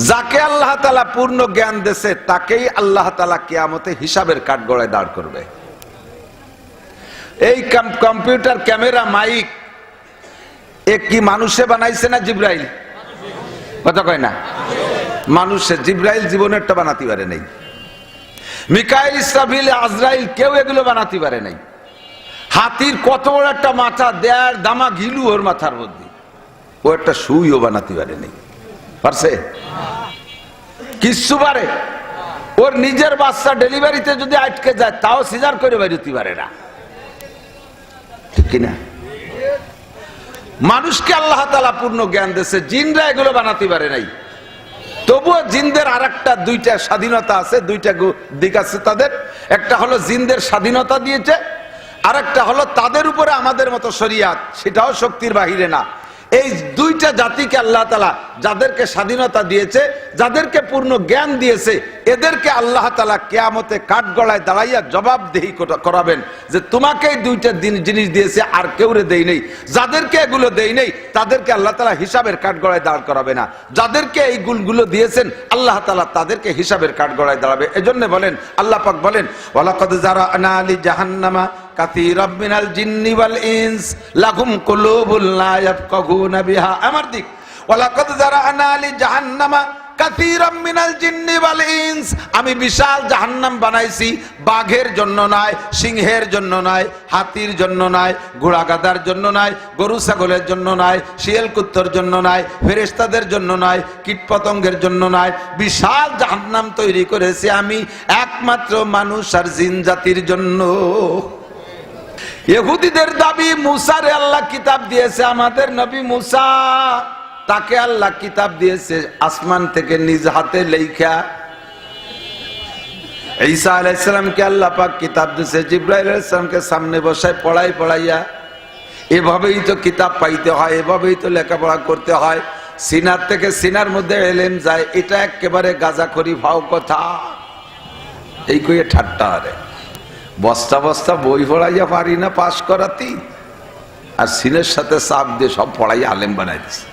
যাকে আল্লাহ তাআলা পূর্ণ জ্ঞান দেছে তাকেই আল্লাহ তাআলা কিয়ামতে হিসাবের কাঠগড়ায় দাঁড় করবে। এই কম্পিউটার, ক্যামেরা, মাইক এ কি মানুষে বানাইছে না জিব্রাইল? কথা কয় না, মানুষে। জিব্রাইল জীবনেরটা বানাতে পারে নাই, মিকাইল, ইসরাফিল, আজরাইল কেউ এগুলো বানাতে পারে নাই। হাতির কত বড় একটা মাথা, দেড় দামা ঘিলু ওর মাথার মধ্যে, ও একটা সুইও বানাতে পারে নাই। পারছে? কিচ্ছু পারে। ওর নিজের বাচ্চা ডেলিভারিতে যদি আটকে যায় তাও সিজার করে বেরোতে পারে না, ঠিক কিনা? মানুষকে আল্লাহ তাআলা পূর্ণ জ্ঞান দিয়েছে, জিনরা এগুলো বানাতে পারে নাই। তবুও জিনদের আর একটা দুইটা স্বাধীনতা আছে, দুইটা দিক আছে তাদের। একটা হলো জিনদের স্বাধীনতা দিয়েছে, আর একটা হলো তাদের উপরে আমাদের মতো শরিয়াত, সেটাও শক্তির বাহিরে না। এই দুইটা জাতিকে আল্লাহ তাআলা যাদেরকে স্বাধীনতা দিয়েছে, যাদেরকে পূর্ণ জ্ঞান দিয়েছে, এদেরকে আল্লাহ তাআলা কিয়ামতে কাঠগড়ায় দাঁড়াইয়া জবাবদিহি করাবেন যে তোমাকে এই দুইটা জিনিস দিয়েছে আর কেউরে দেই নেই। যাদেরকে এগুলো দেই নেই তাদেরকে আল্লাহ তাআলা হিসাবের কাঠগড়ায় দাঁড় করাবে না, যাদেরকে এই গুণগুলো দিয়েছেন আল্লাহ তাআলা তাদেরকে হিসাবের কাঠগড়ায় দাঁড়াবে। এজন্য বলেন, আল্লাহ পাক বলেন, ওয়ালাকাদ যারানা লি জাহান্নামা কাসীরাম মিনাল জিন্নি ওয়াল ইনস লাহুম কুলুবুন লা ইয়াফকাহুনা বিহা। আমার দিক, ওয়ালাকাদ যারানা লি জাহান্নামা কাসীরাম মিনাল জিন্নি ওয়াল ইনস, আমি বিশাল জাহান্নাম বানাইছি, বাঘের জন্য নয়, সিংহের জন্য নয়, হাতির জন্য নয়, ঘোড়া গাধার জন্য নয়, গরু ছাগলের জন্য নয়, শিয়াল কুত্তর জন্য নয়, ফেরেশতাদের জন্য নয়, কীটপতঙ্গের জন্য নয়। বিশাল জাহান্নাম তৈরি করেছি আমি একমাত্র মানুষ আর জিন জাতির জন্য। ইহুদিদের দাবি মুসারে আল্লাহ কিতাব দিয়েছে, আমাদের নবী মুসা, তাকে আল্লাহ কিতাব দিয়েছে আসমান থেকে নিজ হাতে লেখা। ঈসা আলাইহিস সালামকে আল্লাহ পাক কিতাব দিয়েছে জিবরাইল আলাইহিস সালামকে সামনে বসায় পড়াইয়া। এভাবেই তো কিতাব পাইতে হয়, এভাবেই তো লেখাপড়া করতে হয়। সিনার থেকে সিনার মধ্যে এলেম যায়, এটা একেবারে গাঁজাখড়ি ভাও কথা। এই কইয়ে ঠাট্টা আরে বস্তা বস্তা বই পড়াইয়া পারি না পাশ করাতি, আর সিনের সাথে চাপ দিয়ে সব পড়াইয়া আলেম বানাই দিছে।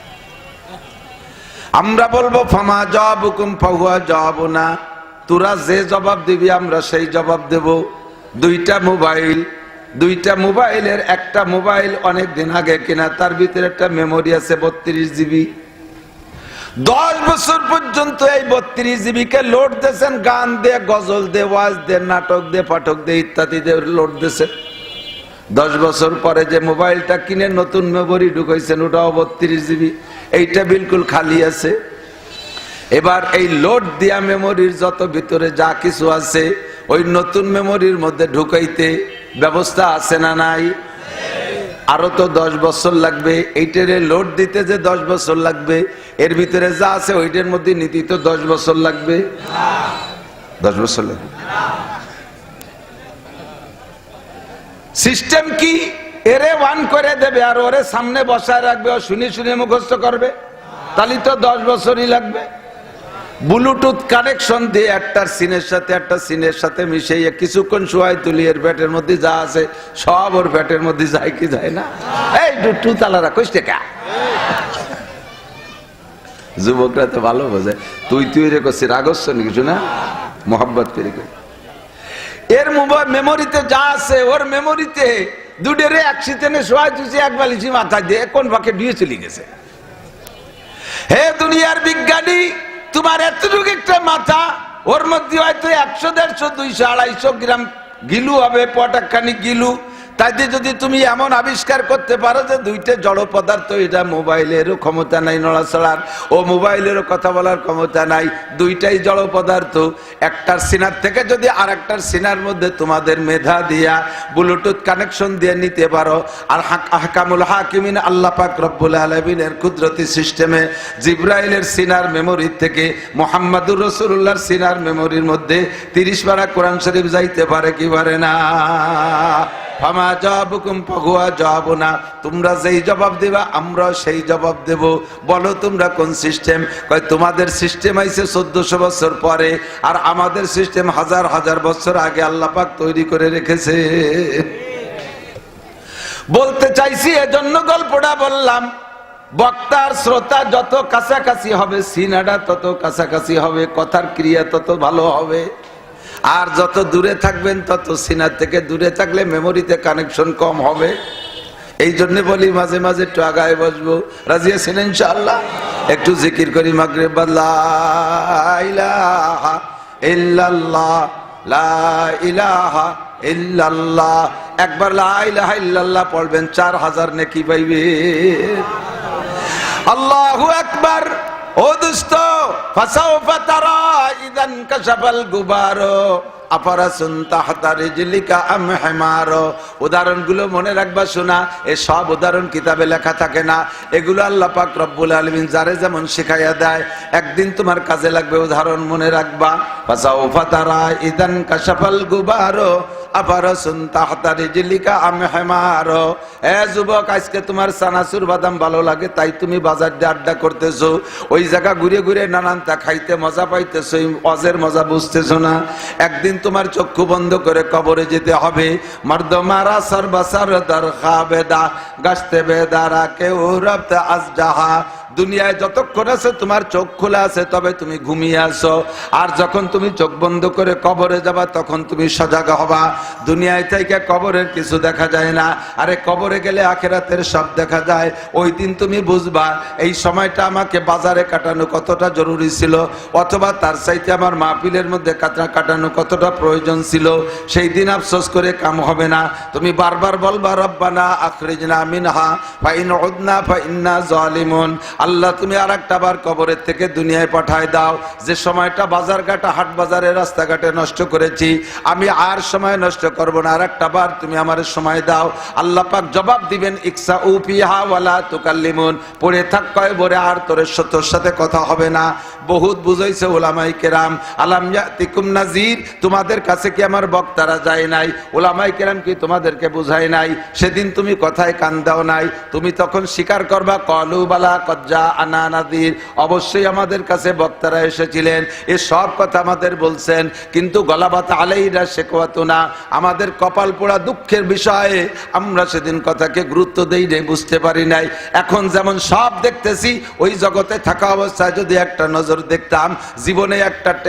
আমরা বলবো ফামা জবাবুকুম ফাহুয়া জবাবুনা, তোরা যে জবাব দিবি আমরা সেই জবাব দেব। দুইটা মোবাইলের একটা মোবাইল অনেক দিন আগে কিনা, তার ভিতরে একটা মেমোরি আছে 32 জিবি। 10 বছর পর্যন্ত এই 32 জিবিকে লোড দিয়েছেন, গান দিয়ে, গজল দিয়ে, ওয়াজ দিয়ে, নাটক দিয়ে, পাঠক দিয়ে, ইত্যাদি দিয়ে লোড দিয়েছেন। 10 বছর পরে যে মোবাইলটা কিনে নতুন মেমোরি ঢুকাইছেন, ওটাও 32 জিবি, এইটা বিলকুল খালি আছে। এবার এই লোড দিয়া মেমোরির যত ভিতরে যা কিছু আছে ওই নতুন মেমোরির মধ্যে ঢুকাইতে ব্যবস্থা আছে না নাই? আরো তো 10 বছর লাগবে। এইটারে লোড দিতে যে 10 বছর লাগবে, এর ভিতরে যা আছে ওইটার মধ্যে নিতে তো 10 বছর লাগবে। 10 বছর লাগবে। সিস্টেম কি? এরে ওয়ান করে দেবে আর ওরে সামনে বসায় রাখবে, ও শুনে শুনে মুখস্থ করবে, তাহলে তো 10 বছরই লাগবে। ব্লুটুথ কানেকশন দিয়ে একটা সিনের সাথে মিশিয়ে কিছুক্ষণ শোয়াই তুলি, এর পেটের মধ্যে যা আছে সব ওর পেটের মধ্যে যায় কি যায় না? এই টু তালারা কইস কা যুবকরা তো ভালো বোঝে, তুই রে করছিস রাগস্য কিছু না, মোহাব্বত করে। এর মেমোরিতে যা আছে ওর মেমোরিতে দুডেরে একসাথে শোয়াই তুই এক বালিশি মাথা দিয়ে কোন ফাঁকে দিয়ে চলে গেছে। হে দুনিয়ার বিজ্ঞানী, তোমার এতটুকু একটা মাথা, ওর মধ্যে হয়তো 100, 150, 200, 250 গ্রাম গিলু হবে, পটাকখানি গিলু। তাইতে যদি তুমি এমন আবিষ্কার করতে পারো যে দুইটা জড় পদার্থ, এটা মোবাইলেরও ক্ষমতা নাই নড়াচড়ার, ও মোবাইলেরও কথা বলার ক্ষমতা নাই, দুইটাই জড় পদার্থ। একটার সিনার থেকে যদি আর একটার সিনার মধ্যে তোমাদের মেধা দিয়া ব্লুটুথ কানেকশন দিয়ে নিতে পারো, আর আহকামুল হাকিমিন আল্লাহ পাক রব্বুল আলামিনের কুদরতি সিস্টেমে জিবরাইলের সিনার মেমোরি থেকে মুহাম্মাদুর রাসূলুল্লাহর সিনার মেমোরির মধ্যে 30 পারা কোরআন শরীফ যাইতে পারে কি পারে না? ফামা জবাবুকুম ফাহুয়া জবাবুনা, তোমরা যেই জবাব দিবা আমরা সেই জবাব দেব। বলো তোমরা কোন সিস্টেম? কয় তোমাদের সিস্টেম আইছে 1400 বছর পরে, আর আমাদের সিস্টেম হাজার হাজার বছর আগে আল্লাহ পাক তৈরি করে রেখেছে। বলতে চাইছি এজন্য গল্পটা বললাম, বক্তার শ্রোতা যত কাছাকাছি হবে, সিনাটা তত কাছাকাছি হবে, কথার ক্রিয়া তত ভালো হবে। আর যত দূরে থাকবেন তত সিনার থেকে দূরে থাকলে মেমোরিতে কানেকশন কম হবে। এই জন্য বলি মাঝে মাঝে একটু আগায় বসবো। রাজি আছেন ইনশাআল্লাহ? একটু জিকির করি মাগরিব লা ইলাহা ইল্লাল্লাহ, লা ইলাহা ইল্লাল্লাহ। একবার লা ইলাহা ইল্লাল্লাহ পড়বেন 4000 নেকি পাইবে। আল্লাহু আকবার। ও দোস্ত, ফাসাউফা তারা ইদান কাশাফাল গুবারো আফারাসুন তাহতা রিজলিকা আম হিমারো। উদাহরণগুলো মনে রাখবা শোনা। এই সব উদাহরণ কিতাবে লেখা থাকে না, এগুলো আল্লাহ পাক রব্বুল আলামিন যারে যেমন শিখাইয়া দেয়, একদিন তোমার কাজে লাগবে। উদাহরণ মনে রাখবা। ফাসাউফা তারা ইদান কাশাফাল গুবারো আফারাসুন তাহতা রিজলিকা আম হিমারো। এ যুবক, আজকে তোমার চানাচুর বাদাম ভালো লাগে তাই তুমি বাজার দিয়ে আড্ডা করতেছো, ওই জায়গা ঘুরে ঘুরে নানানটা খাইতে মজা পাইতেছো, অজের মজা বুঝতেছো না। একদিন তোমার চক্ষু বন্ধ করে কবরে যেতে হবে। মর্দ মারা সর্বসর দর খাবেদা গাছতে বেদারা কেউ রবতে আজজাহা। দুনিয়ায় যতক্ষণ আছে তোমার চোখ খোলা আছে, তবে তুমি ঘুমিয়ে আসো। আর যখন তুমি চোখ বন্ধ করে কবরে যাবা তখন তুমি সজাগ হবা। দুনিয়ায় থেকে কবরের কিছু দেখা যায় না, আরে কবরে গেলে আখিরাতের সব দেখা যায়। ওই দিন তুমি বুঝবা এই সময়টা আমাকে বাজারে কাটানো কতটা জরুরি ছিল, অথবা তার চাইতে আমার মাহফিলের মধ্যে কাটানো কতটা প্রয়োজন ছিল। সেই দিন আফসোস করে কাম হবে না। তুমি বারবার বলবা রব্বানা আখরিজনা মিনহা ফাইন উদনা ফাইন্না জালিমুন। আল্লাহ, তুমি আর একটা বার কবরের থেকে দুনিয়ায় পাঠায় দাও। যে সময়টা বাজারঘাটে হাট বাজারে রাস্তাঘাটে নষ্ট করেছি, আমি আর সময় নষ্ট করব না, আর একটা বার তুমি আমার সময় দাও। আল্লাহ পাক জবাব দিবেন ইকসা উফিহা ওয়ালা তুকাল্লিমুন। পড়ে থাক কয়বরে, আর তোর সাথে কথা হবে না। বহুত বুঝাইছে উলামায়ে কেরাম। আলাম ইয়াতিকুম নাযির, তোমাদের কাছে কি আমার বক্তারা যায় নাই? উলামায়ে কেরাম কি তোমাদেরকে বুঝায় নাই? সেদিন তুমি কথায় কান দাও নাই, তুমি তখন স্বীকার করবা ক্বালু বালা কদ জাআনা নাযির। অবশ্যই আমাদের কাছে বক্তারা এসেছিলেন, এ সব কথা আমাদের বলছেন, কিন্তু গলাবাত আলাইনা শিকওয়াতুনা, আমাদের কপাল পোড়া দুঃখের বিষয়ে আমরা সেদিন কথাকে গুরুত্ব দেই নাই, বুঝতে পারি নাই। এখন যেমন সব দেখতেছি, ওই জগতে থাকা অবস্থায় যদি একটা নজর দেখতাম, জীবনে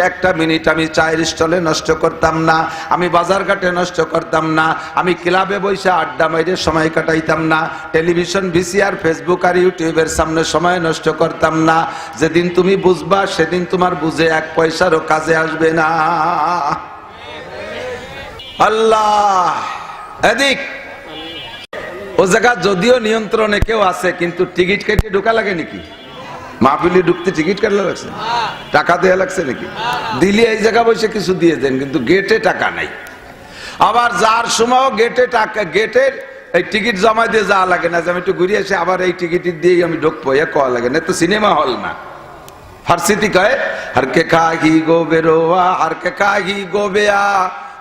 একটা মিনিট আমি চায়ের স্টলে নষ্ট করতাম না, আমি বাজারঘাটে নষ্ট করতাম না, আমি ক্লাবে বসে আড্ডা মাইরে সময় কাটাইতাম না, টেলিভিশন ভিসিআর ফেসবুক আর ইউটিউবের সামনে সময় নষ্ট করতাম না। যেদিন তুমি বুঝবা সেদিন তোমার বুঝে এক পয়সারও কাজে আসবে না। আল্লাহ এদিক ও জায়গা যদিও নিয়ন্ত্রণে কেউ আছে, কিন্তু টিকিট কেটে ঢোকা লাগে নাকি? মাহফিলে ঢুকতে টিকিট কাটলে লাগছে, টাকা দেয়া লাগছে নাকি? দিলে এই জায়গা বসে কিছু দিয়ে দেন, কিন্তু গেটে টাকা নাই। আবার যার সময় গেটে টাকা, গেটের এই টিকিট জমা দিয়ে যাওয়া লাগে না, যে আমি একটু ঘুরে আসি আবার এই টিকিট দিয়েই আমি ঢুকবো, এ কওয়া লাগে না। তো সিনেমা হল না, ফার্সিতে কয় হরকে খাহি গো বেরোয়া হরকে খাহি গো বেয়া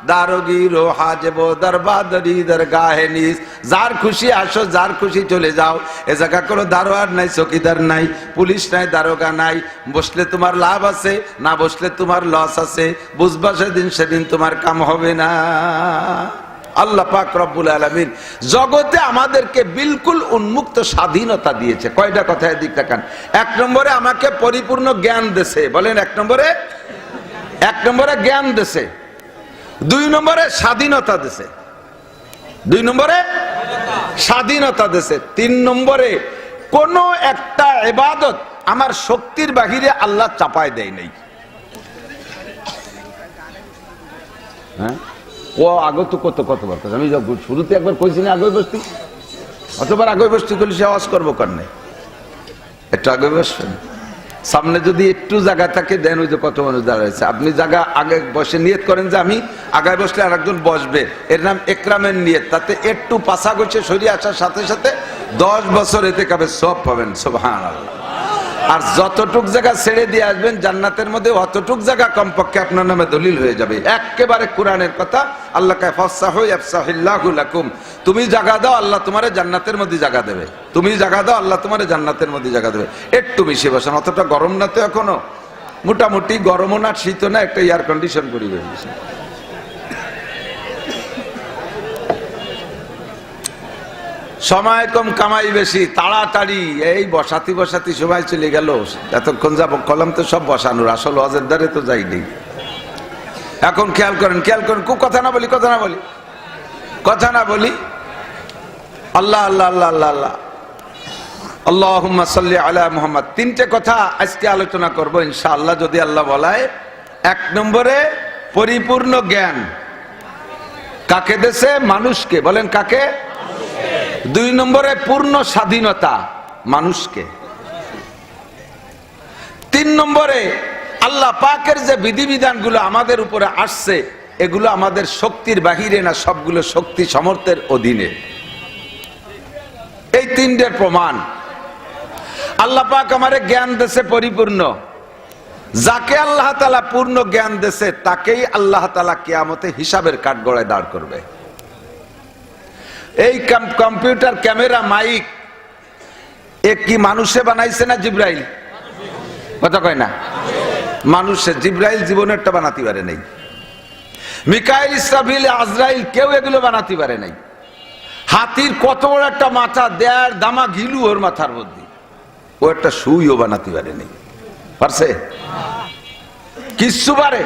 দারোগিরো হাজবো দরবাদরি দরগাহে নিস। যার খুশি আসো, যার খুশি চলে যাও। এ জায়গা কোনো দারোয়ার নাই, চৌকিদার নাই, পুলিশ নাই, দারোগা নাই। বসলে তোমার লাভ আছে, না বসলে তোমার লস আছে। বুঝবা সেদিন তোমার কাম হবে না। আল্লাহ পাক রব্বুল আলামিন জগতে আমাদেরকে বিলকুল উন্মুক্ত স্বাধীনতা দিয়েছে। কয়টা কথা এদিক তাকান। এক নম্বরে আমাকে পরিপূর্ণ জ্ঞান দেছে, বলেন এক নম্বরে জ্ঞান দেছে। দুই নম্বরে স্বাধীনতা দেছে, দুই নম্বরে স্বাধীনতা দেছে। তিন নম্বরে কোন একটা ইবাদত আমার শক্তির বাহিরে আল্লাহ চাপায় দেয় নাই। হ্যাঁ, ও আগে তো কত বার কথা আমি শুরুতে একবার কইছি না, আগে বসতি, অতবার আগে বসতি করলে সে আওয়াজ করবো কার নাই? একটু আগে বসবেন। সামনে যদি একটু জায়গা থাকে দেন, ওই যে কত মানুষ দাঁড়াইছে, আপনি জায়গা আগে বসে নিয়ত করেন যে আমি আগায় বসলে আর একজন বসবে, এর নাম একরামের নিয়ত। তাতে একটু পাশা গোছে সরিয়ে আসার সাথে সাথে 10 বছর এতে কাবে সব পাবেন। সুবহানাল্লাহ। আর যতটুক জায়গা ছেড়ে দিয়ে আসবেন জান্নাতের মধ্যে, অতটুক জায়গা কমপক্ষে আপনার নামে দলিল হয়ে যাবে। একেবারে কোরআনের কথা। আল্লাহ কয় ফাফসাহু ইয়াফসাহিল্লাহু লাকুম। তুমি জায়গা দাও, আল্লাহ তোমারে জান্নাতের মধ্যে জায়গা দেবে। তুমি জায়গা দাও, আল্লাহ তোমারে জান্নাতের মধ্যে জায়গা দেবে। একটু বেশি বসেন, অতটা গরম না তো এখনো, মোটামুটি গরমও না শীতও না, একটা এয়ার কন্ডিশন পরিবেশ। সময় কম কামাই বেশি, তাড়াতাড়ি এই বসাতি বসাতি সময় চলে গেল। এতক্ষণ যাব কলম তো সব বসানোর, আসল ওয়াজের দ্বারে তো যাইনি। এখন খেয়াল করেন কথা না বলি আল্লাহ আল্লাহ আল্লাহ আল্লাহ আল্লাহ আল্লাহুম্মা সাল্লি আলা মুহাম্মদ। তিনটে কথা আজকে আলোচনা করব ইনশাআল্লাহ যদি আল্লাহ বলায়। এক নম্বরে পরিপূর্ণ জ্ঞান কাকে দেশে? মানুষকে। বলেন কাকে? দুই নম্বরে পূর্ণ স্বাধীনতা মানুষকে। তিন নম্বরে আল্লাহ পাকের যে বিধিবিধানগুলো আমাদের উপরে আসছে এগুলো আমাদের শক্তির বাহিরে না, সবগুলো শক্তি সামর্থ্যের অধীনে। এই তিনটের প্রমাণ। আল্লাহ পাক আমারে জ্ঞান দেশে পরিপূর্ণ। যাকে আল্লাহ তাআলা পূর্ণ জ্ঞান দেশে তাকেই আল্লাহ তাআলা কিয়ামতে হিসাবের কাঠগড়ায় দাঁড় করবে। এই কম্পিউটার, ক্যামেরা, মাইক এ কি মানুষে বানাইছে না জিব্রাইল? কথা কয় না? মানুষে। জিব্রাইল জীবনেরটা বানাতে পারে নাই। মিকাইল, ইসরাফিল, আজরাইল কেউ এগুলো বানাতে পারে নাই। হাতির কত বড় একটা মাথা, দেড় দামা ঘিলু ওর মাথার মধ্যে, ও একটা সুইও বানাতে পারে নাই। পারছে? কিচ্ছু পারে।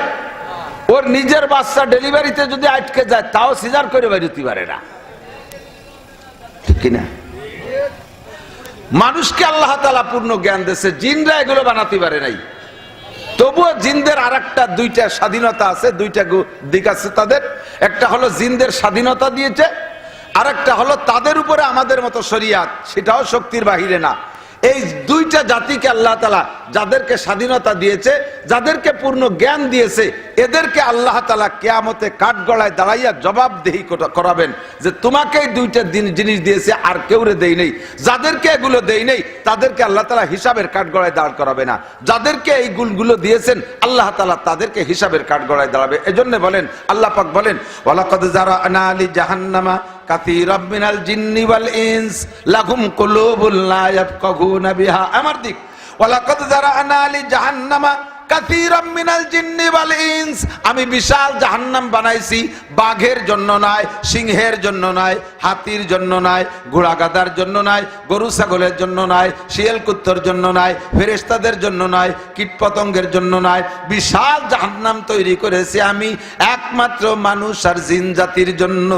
ওর নিজের বাচ্চা ডেলিভারিতে যদি আটকে যায় তাও সিজার করে বেরোতে পারে না, ঠিক কিনা? মানুষকে আল্লাহ তাআলা পূর্ণ জ্ঞান দিয়েছে, জিনরা এগুলো বানাতে পারে নাই। তবুও জিনদের আরেকটা দুইটা স্বাধীনতা আছে, দুইটা দিক আছে তাদের। একটা হলো জিনদের স্বাধীনতা দিয়েছে, আরেকটা হলো তাদের উপরে আমাদের মতো শরিয়াত, সেটাও শক্তির বাহিরে না। এই দুইটা জাতিকে আল্লাহ তাআলা যাদেরকে স্বাধীনতা দিয়েছে, যাদেরকে পূর্ণ জ্ঞান দিয়েছে, এদেরকে আল্লাহ তাআলা কিয়ামতে কাঠগড়ায় দাঁড়াইয়া জবাবদিহি করাবেন যে তোমাকে এই দুইটা জিনিস দিয়েছে আর কেউরে দেই নেই। যাদেরকে এগুলো দেই নেই তাদেরকে আল্লাহ তাআলা হিসাবের কাঠগড়ায় দাঁড় করাবে না। যাদেরকে এই গুণগুলো দিয়েছেন আল্লাহ তাআলা তাদেরকে হিসাবের কাঠগড়ায় দাঁড়াবে। এজন্য বলেন, আল্লাহ পাক বলেন, ওয়ালাকাদ যারানা লি জাহান্নামা কাসীরাম মিনাল জিন্নি ওয়াল ইনস লাহুম কুলুবুন লা ইয়াফকাহুনা বিহা। আমার দিক, ওয়ালাকাদ যারানা লি জাহান্নামা কাসীরাম মিনাল জিন্নি ওয়াল ইনস। আমি বিশাল জাহান্নাম বানাইছি, বাঘের জন্য নয়, সিংহের জন্য নয়, হাতির জন্য নয়, ঘোড়া গাধার জন্য নয়, গরু ছাগলের জন্য নয়, শিয়াল কুত্তর জন্য নয়, ফেরেশতাদের জন্য নয়, কীটপতঙ্গের জন্য নয়। বিশাল জাহান্নাম তৈরি করেছি আমি একমাত্র মানুষ আর জিন জাতির জন্য।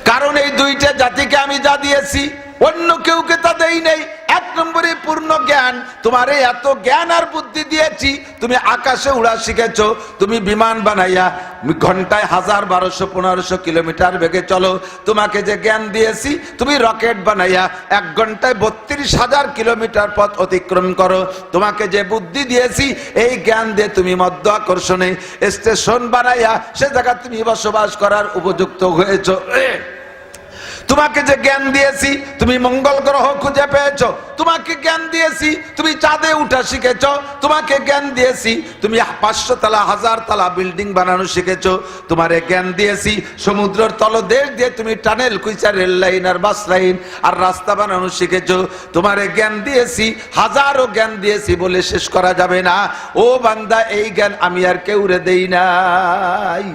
কারণ এই দুইটা জাতিকে আমি যা দিয়েছি অন্য কেউকে তা দেই নেই। এক নম্বরে পূর্ণ জ্ঞান। তোমার এত জ্ঞান আর বুদ্ধি দিয়েছি, তুমি আকাশে উড়া শিখেছো, তুমি বিমান বানাইয়া ঘন্টায় 1000, 1200, 1500 কিলোমিটার বেগে চলো। তোমাকে যে জ্ঞান দিয়েছি, তুমি রকেট বানাইয়া 1 ঘন্টায় 32,000 কিলোমিটার পথ অতিক্রম করো। তোমাকে যে বুদ্ধি দিয়েছি, এই জ্ঞান দিয়ে তুমি মধ্য আকর্ষণে স্টেশন বানাইয়া সে জায়গা তুমি বসবাস করার উপযুক্ত হয়েছো। তোমাকে যে জ্ঞান দিয়েছি, তুমি মঙ্গল গ্রহ খুঁজে পেয়েছো। তোমাকে জ্ঞান দিয়েছি, তুমি চাঁদে উঠা শিখেছো। তোমাকে জ্ঞান দিয়েছি, তুমি 500 তলা 1000 তলা বিল্ডিং বানানো শিখেছো। তোমারে জ্ঞান দিয়েছি, সমুদ্রের তলদেশ দিয়ে তুমি টানেল খুঁজা রেল লাইন আর বাস লাইন আর রাস্তা বানানো শিখেছো। তোমারে জ্ঞান দিয়েছি, হাজারো জ্ঞান দিয়েছি বলে শেষ করা যাবে না। ও বান্দা, এই জ্ঞান আমি আর কেউরে দেই নাই।